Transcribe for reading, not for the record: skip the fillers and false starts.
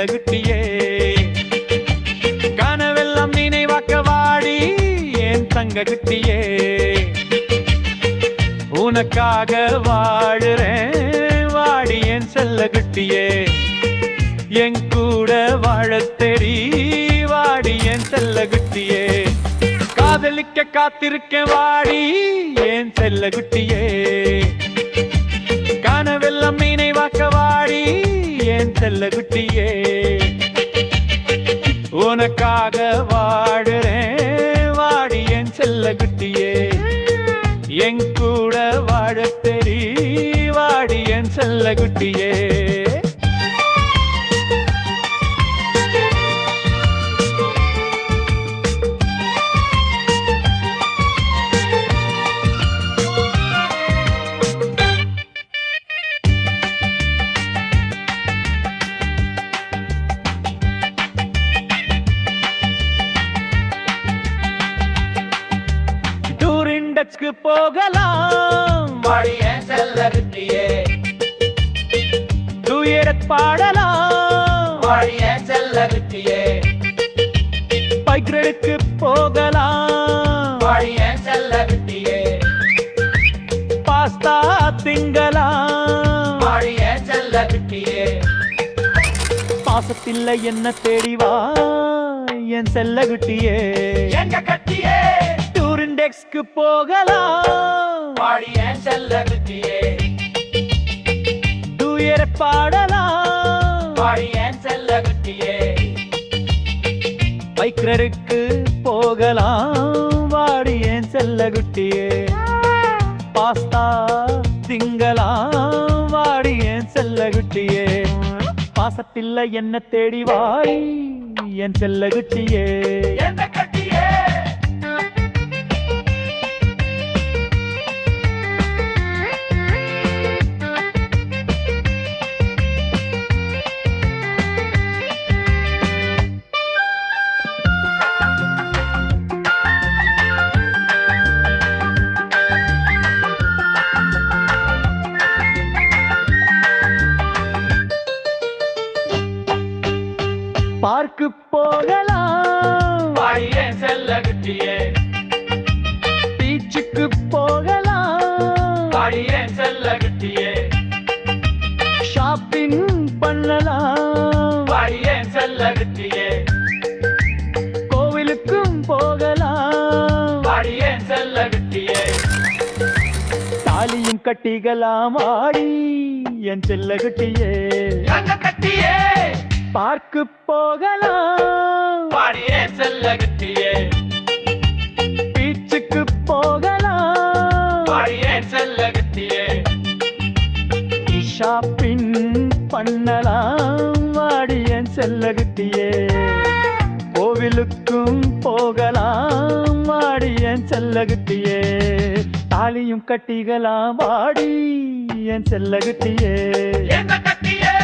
குட்டியே கனவெல்லாம் நினைவாக்க வாடி என் தங்க குட்டியே உனக்காக வாழுறேன் வாடி என் செல்ல குட்டியே என் கூட வாழத் தெரி வாடி என் செல்ல குட்டியே காதலிக்க காத்திருக்கேன் வாடி என் செல்ல குட்டியே கனவெல்லாம் நினைவாக்க வாடி என் செல்ல குட்டியே உனக்காக வாழுறேன் வாடி என் செல்ல குட்டியே என் கூட வாழத் தெரி வாடி என் செல்ல குட்டியே டூரிண்டெக்ஸ்க்கு போகலாம் வாடி என் செல்ல குட்டியே டூயட் பாடலாம் வாடி என் செல்ல குட்டியே பைக்ரடுக்கு போகலாம் வாடி என் செல்ல குட்டியே பாஸ்தா திங்கலாம் வாடி என் செல்ல குட்டியே பாசத்தில்லை என்ன தேடிவா என் செல்ல குட்டியே எங்க கட்டியே டூரிண்டெக்ஸ்க்கு போகலாம் வாடி என் செல்ல குட்டியே டூயட் பாடலாம் வாடி என் செல்ல குட்டியே பைக்ரடுக்கு போகலாம் வாடி என் செல்ல குட்டியே பாஸ்தா திங்கலாம் வாடி என் செல்ல குட்டியே பாசத்தில்லை என்ன தேடி வாய் என் செல்ல குட்டியே எங்க கட்டியே பார்க்கு போகலாம் வாடி என் செல்ல குட்டியே பீச்சுக்கு போகலாம் வாடி என் செல்ல குட்டியே ஷாப்பிங் பண்ணலாம் வாடி என் செல்ல குட்டியே கோவிலுக்கும் போகலாம் வாடி என் செல்ல குட்டியே தாலியும் கட்டிகலாம் ஆடி என் செல்ல குட்டியே எங்க கட்டியே பார்க்கு போகலாம் வாடி என் செல்ல குட்டியே பீச்சுக்கு போகலாம் வாடி என் செல்ல குட்டியே ஷாப்பிங் பண்ணலாம் வாடி என் செல்ல குட்டியே கோவிலுக்கும் போகலாம் வாடி என் செல்ல குட்டியே தாலியும் கட்டிகலாம் வாடி என் செல்ல குட்டியே எங்க கட்டியே